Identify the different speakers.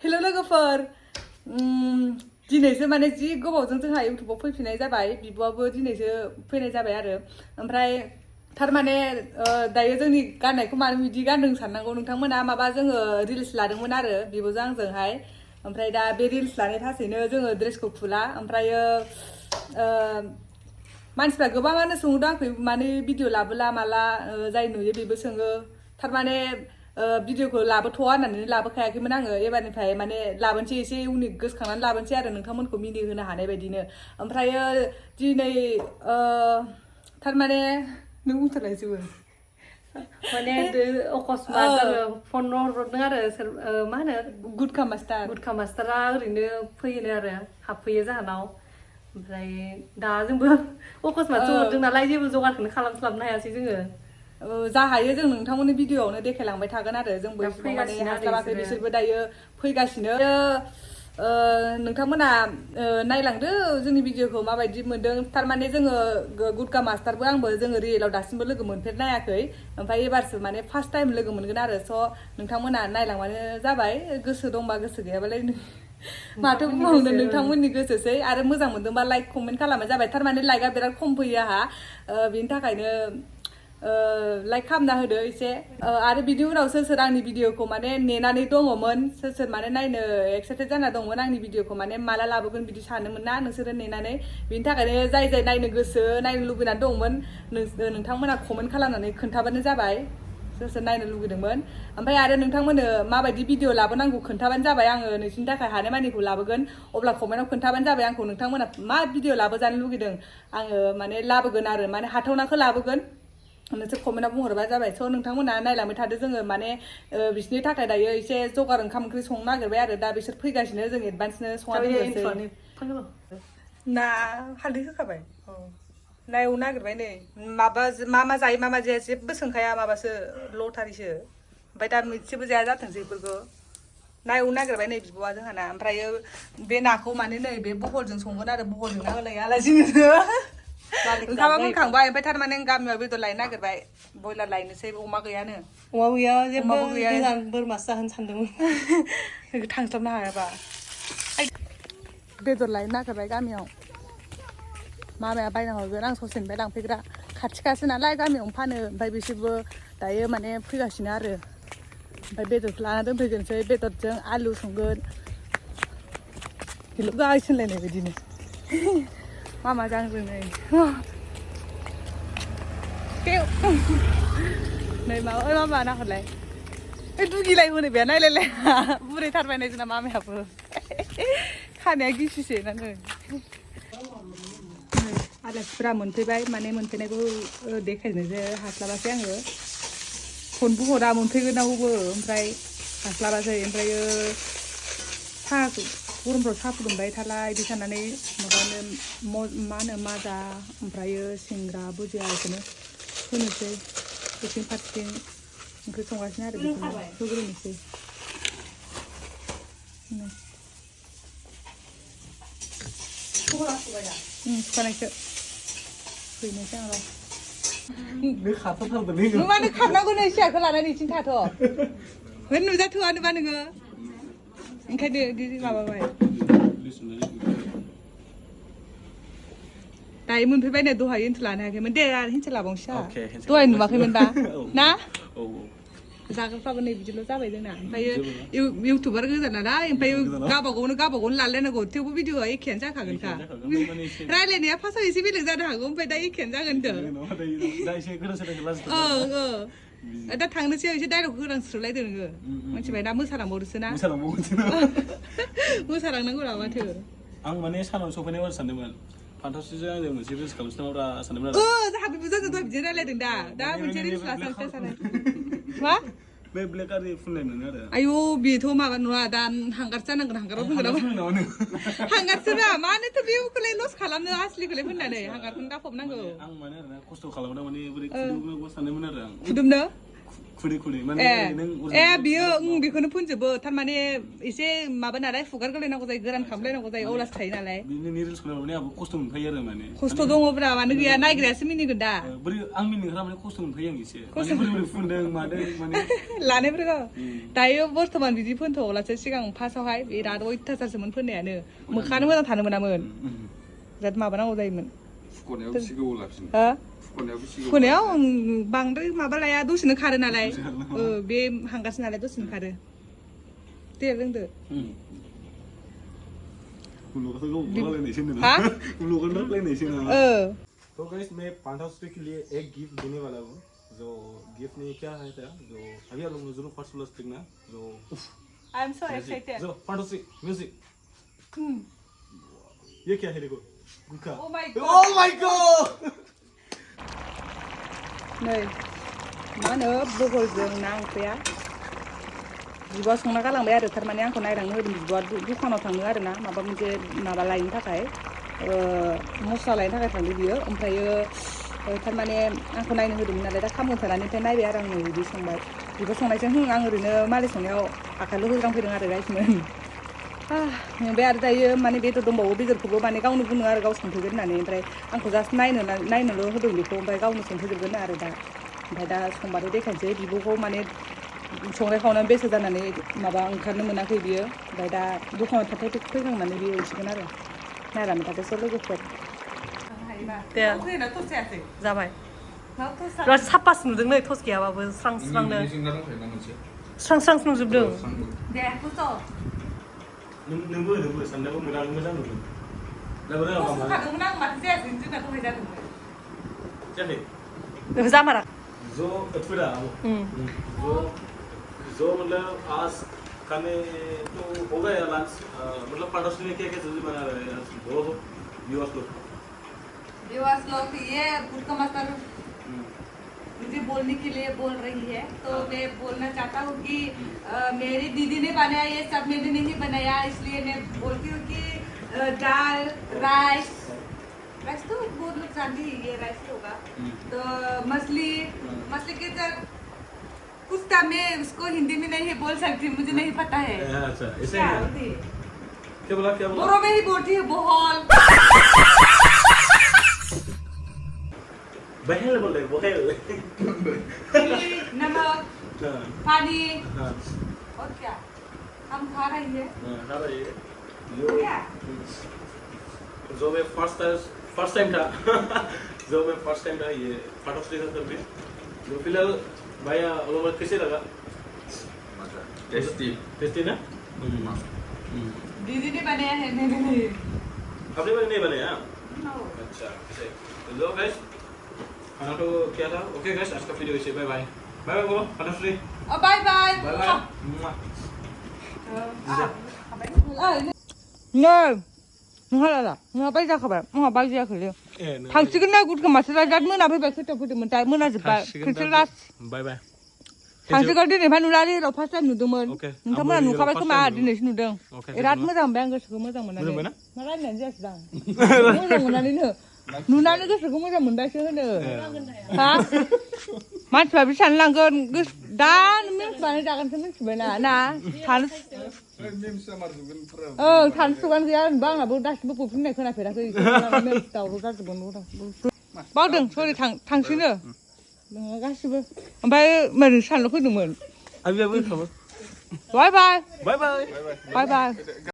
Speaker 1: हेल' लोगोफोर दिनैसो माने जि गोबावजों जोंहा इउटुबाव फैफिननाय जाबाय बिब'आबो दिनैसो फैनाय जाबाय आरो ओमफ्राय थारमाने दायो जोंनि गाननायखौ मानो बिदि गानदों साननांगौ नोंथांमोना माबा जोङो रिल्स लादोंमोन आरो बिब'जों आंजोंहाय ओमफ्राय दा बे रिल्स लानाय थासैनो जोङो ड्रेसखौ खुला ओमफ्रायो मानसिफ्रा गोबाङानो सोंदों आंखौ माने भिडिअ लाबोला माला जाय नुयो बेबो सोङो थारमाने भिडिअखौ लाबोथ'आ होननानै लाबोखायाखैमोन आङो एबारनिफ्राय माने लाबोनोसै एसे इउनिक गोसोखांनानै लाबोनोसै आरो नोंथांमोनखौ मिनिहोनो हानाय बायदिनो ओमफ्रायो दिनै थारमाने नों बुंथारलायजोबो
Speaker 2: माने अकस्मात फन हरदों आरो मा होनो
Speaker 1: गुटका
Speaker 2: मास्टारा ओरैनो फैयोनो आरो हाबफैयो जाहानाव ओमफ्राय दा जोंबो अकस्मातसो हरदों नालाय जेबो जगारखौनो खालामस्लाबनो हायासै जोङो
Speaker 1: जा हायो जों नोंथांमोननि भिडिअआवनो देखायलांबाय थागोन आरो जोंबो माने हास्लाबाखै बिसोरबो दायो फैगासिनो नोंथांमोना नायलांदो जोंनि भिडिअखौ माबायदि मोनदों थारमाने जोङो गुटका मास्टारबो आंबो जोङो रियेलाव दासिमबो लोगो मोनफेरनायाखै ओमफ्राय एबारसो माने फार्स्ट टाइम लोगो मोनगोन आरो स' नोंथांमोना नायलांबानो जाबाय गोसो दंबा गोसो गैयाबालाय माथो बुंबावनो नोंथांमोननि गोसोसै आरो मोजां मोनदोंबा लाइक कमेन्ट खालामनाय जाबाय थारमाने लाइकआ बिराद खम फैयो आंहा बेनि थाखायनो लाइक खालामना होदो एसे आरो बिनि उनाव सोर सोर आंनि भिडिअखौ माने नेनानै दङमोन सोर सोर माने नायनो एक्साइटेड जाना दंमोन आंनि भिडिअखौ माने माला लाबोगोन बिदि सानोमोन ना नोंसोरो नेनानै बिनि थाखायनो जाय जाय नायनो गोसो नायनो लुबैनानै दंमोन नोंथांमोना कमेन्ट खालामनानै खोन्थाबानो जाबाय सोर सोर नायनो लुगैदोंमोन ओमफ्राय आरो नोंथांमोननो माबायदि भिडिअ लाबोनांगौ खोन्थाबानो जाबाय आङो नोंसिनि थाखाय हानायमानिखौ लाबोगोन अब्ला कमेन्टआव खोन्थाबानो जाबाय आंखौ नोंथांमोना मा भिडिअ लाबोजानो लुगैदों आङो माने लाबोगोन आरो माने हाथावनाखौ लाबोगोन नोंसोर कमेन्टआव बुंहरबा जाबाय स' नोंथांमोना नायलांबाय थादो जोङो माने बिसोरनि थाखाय दायो एसे जगार ओंखाम ओंख्रि संनो नागिरबाय आरो दा बिसोर फैगासिनो जों एडभान्सनो संना दोननोसै ना हालदै होखाबाय ना एवनो नागिरबाय नै माबा मा जायो मा जाया जेबो सोंखाया माबासो लटारिसो ओमफ्राय दा मोनसेबो जाया जाथोंसै बेफोरखौ ना एवनो नागिरबाय नै बिब'आ जोंहाना ओमफ्रायो बे नाखौ माने नै बे बहलजों संगोन आरो बहलजों ना होलाय आलासिनो ओंखामा मोनखांबाय ओमफ्राय थारमाने गामियाव बेदर लायनो नागिरबाय बयलार लायनोसै अमा गैयानो
Speaker 2: अमा गैया जेबो गैया बोरमासो जाहोनो सानदोंमोन
Speaker 1: थांस्लाबनो हायाबा बेदर लायनो नागिरबाय गामियाव मामाया बायना हरगोन आं ससेनिफ्राय लांफैग्रा खाथि खासो नालाय गामियावनो फानो ओमफ्राय बिसोरबो दायो माने फैगासिनो आरो ओमफ्राय बेदरखौ लाना दोनफैगोनसै बेदरजों आलु संगोन हेल' गाय सोनलायनाय बायदिनो मामा जांजों नै नै मामा नाहरलाय दुगिलाय होनो बे नायलायलाय बुरैथारबाय जोंना मामायाबो खानाया गिसिसो ना नै आलासिफोरा मोनफैबाय माने मोनफैनायखौ देखायनोसो हास्लाबासै आङो फनबो हरा मोनफैगोनावबो ओमफ्राय हास्लाबासै ओमफ्रायो साहाखौ गरमफ्राव साहा फुदुंबाय थालाय बिदि साननानै माबानो मा होनो माजा ओमफ्रायो सिंग्रा बुजिया बेखौनो होनोसै बेथिं फारसेथिं ओंख्रि संगासिनो आरो बेखौनो होग्रोनोसै सुखानायसो फैनोसै आं र' मानो खारनांगौ नै सियारखौ लानानै इथिं थाथ' नुजाथ'आनोबा नोङो ओंखायनो बिदि माबाबाय दायो मोनफैबाय नै दहाय हिन्थु लानो हायाखैमोन दे आरो हिन्थु लाबावनोसै दहाय नुवाखैमोनबा ना जाग्राफ्राबो नै बिदिल' जाबाय जोंना ओमफ्रायो इउटुबार गोजा नालाय ओमफ्राय गावबागावनो लालायनांगौ थेवबो भिडिअआ एखेयानो जाखागोनखा रायलायनाया फार्स्टआव एसे बेलेग जानो हागौ ओमफ्राय दा एखेयानो जागोन दा थांनोसै एसे डाइरेक्ट होनांस्रोलायदो नोङो मिथिबाय ना मोसालांबावदोसो ना मोसालांनांगौ ना माथो
Speaker 3: आं माने सानाव सफैनाय बार सानदोंमोन फान्थावस्रिजों आंजों मोनसे रिल्स खालामनोसै नामा सानदोंमोन आरो
Speaker 1: जोंहा बिब'जों बिदि रायलायदों दा मोनसे रिल्स लासानसै सानो मा
Speaker 3: बे ब्लेक आरि फुननाय मोनो आरो
Speaker 1: आयौ बेथ' माबा नङा दा हांगार जानांगोन हांगाराव फुनगोन नामा हांगारसो ना मानोथो बेखौलाय लस खालामनो आसलिखौलाय फुननानै हांगारखौनो दाफबनांगौ
Speaker 3: आं माने आरोना खस्थ' खालामदों माने बोरै फुदुंनांगौ सानदोंमोन आरो आं
Speaker 1: फुदुंनो
Speaker 3: खुदै खुदै माने नों
Speaker 1: बियो बेखौनो फोनजोबो थारमाने एसे माबा नालाय फुगार गोलायनांगौ जायो गोरान खालामलायनांगौ जायो अब्लासो थायो नालाय
Speaker 3: बिनि रिल्स खालामनायाव माने आंबो खस्थ' मोनफायो आरो माने
Speaker 1: खस्थ' दङब्रा मानो गैया नायग्रायासो मिनिगोन दा
Speaker 3: बोरै आं मिनिग्रा माने खस्थ' मोनफायो आं एसे माने बोरै फुनदों मादों माने
Speaker 1: लानायफोरखौ दायो बर्थमान बिदि फोनथ'ब्लासो सिगां फार्स्टआवहाय बिराद अयथासारसोमोन फोननायानो मोखाङानो मोजां थानो मोनामोन बिराद माबानांगौ जायोमोन
Speaker 4: फुख'नायाव बेसे गोबाव लाफिनो
Speaker 1: हो
Speaker 4: फुख'नायाव
Speaker 1: बांद्राय माबा लाया दसेनो खारो नालाय बे हांगारसो नालाय दसेनो खारो दे रोंदो
Speaker 3: तो गाइस मैं पांथाश्री के लिए एक गिफ्ट देने वाला हूँ जो गिफ्ट में क्या है था जो अभी आप लोग जरूर फर्स्ट फ्लोर देखना जो
Speaker 1: आई एम सो एक्साइटेड
Speaker 3: जो पांथाश्री म्यूजिक ये क्या है देखो गुटखा
Speaker 1: ओ माय गॉड नै मा होनो बहलजों ना ओंख्रिया बिब'आ संना गालांबाय आरो थारमाने आंखौ नायलांनो होदों बिब'आ दखानाव थांनो आरो ना माबा मोनसे माबा लायनो थाखाय मस्ला लायनो थाखाय थांदों बियो ओमफ्रायो थारमाने आंखौ नायनो होदोंमोन नालाय दा खामो थानानैफ्राय नायबाय आरो आङो बिदि संबाय बिबो संनायजों आं ओरैनो मालाय संनायाव आखाइल' होग्रांफैदों आरो गाइसमोन ओमफ्राय आरो दायो माने बेदर दंबावो बेदरखौबो माने गावनो बुङो आरो गाव संफैगोन होननानै ओमफ्राय आंखौ जास्ट नायनोल' होदों बेखौ ओमफ्राय गावनो संफैजोबगोन आरो दा ओमफ्राय दा संबाथाय देखायनोसै बिब'खौ माने संनाय खावनायाव बेस्थ' जानानै माबा ओंखारनो मोनाखै बियो ओमफ्राय दा दखानाव फैखांनानै बियो ओंसिगोन आरो नायलांबाय थाथोंसै लोगोफोर
Speaker 2: दे जाबाय बिराद साफासो नुदों नै टस गैयाबाबो स्रां स्रांनो स्रां स्रां नुजोबदों
Speaker 1: दे खस्थ'
Speaker 3: नोंबो साननायाबो मोजां नुदों दा बोरै
Speaker 1: खादोंमोन आं माथो जायासै जोंना दहाय जादोंमोन
Speaker 3: जायाखै
Speaker 2: जामारा
Speaker 3: जो अथुरा जो मतलब आज खाने तो हो गया लंच मतलब पांथाश्री ने क्या सब्जी बना रहे हैं वो व्यूअर्स लोग
Speaker 1: तो ये गुटका मास्टर मुझे बोलने के लिए बोल रही है तो मैं बोलना चाहता हूँ कि मेरी दीदी ने बनाया ये सब मैंने नहीं बनाया इसलिए मैं बोलती हूँ कि दाल राइस तो बहुत लोग जानते हैं ये राइस होगा तो मछली के साथ कुछ था मैं उसको हिंदी में नहीं बोल सकती मुझे नहीं पता है
Speaker 3: अच्छा ऐसे क्या बोला
Speaker 1: बोरो में ही बोलती है बोहल
Speaker 3: बहल बोले बहल
Speaker 1: नमक पानी और क्या हम खा रही है
Speaker 3: जो मैं फर्स्ट टाइम था ये पांथाश्री का सब्जी जो फिलहाल भैया लोग कैसे लगा टेस्टी ना
Speaker 1: दीदी ने बनाया है मैंने नहीं
Speaker 3: आपने नहीं बनाया अच्छा लो गाइस खाना तो क्या था ओके गाइस आज का वीडियो इसे बाय बाय बोलो पांथाश्री
Speaker 1: बाय बाय नै नोंहालाय नोंहा बाय जाखाबाय नोंहा बाय जायाखैलै थांसिगोन ना गुटखा मास्टारा दा मोनाफैबाय खैथायाव फैदोंमोन दा मोनाजोब्बाय खैथा लास्ट
Speaker 3: बाय बाय
Speaker 1: थांसिगोन दिनैनिफ्राय नुला रियेलाव फार्स्ट टाइम नुदोंमोन नोंथांमोना नुखाबाय खोमा दिनैसो नुदों बिराद मोजां मोनबाय आं गोसोखौ मोजां मोननानै मा रायलायनानै जायासै दां मोजां मोननानैनो नुनानै गोसोखौ मोजां मोनबायसो होनो हा मानसिफ्रा बिदि साननो लांगोन दा मिन्थिबानो जागोनसो मिन्थिबायना ना थानो थानो सुगानो गैया होनबा आंनाबो दासिमबो गफिननाय खोनाफेराखै दावराव जाजोबगोन बावदों सरि थांसैनो नोङो गासिबो ओमफ्राय मारै सानल' फैदोंमोन बाय बाय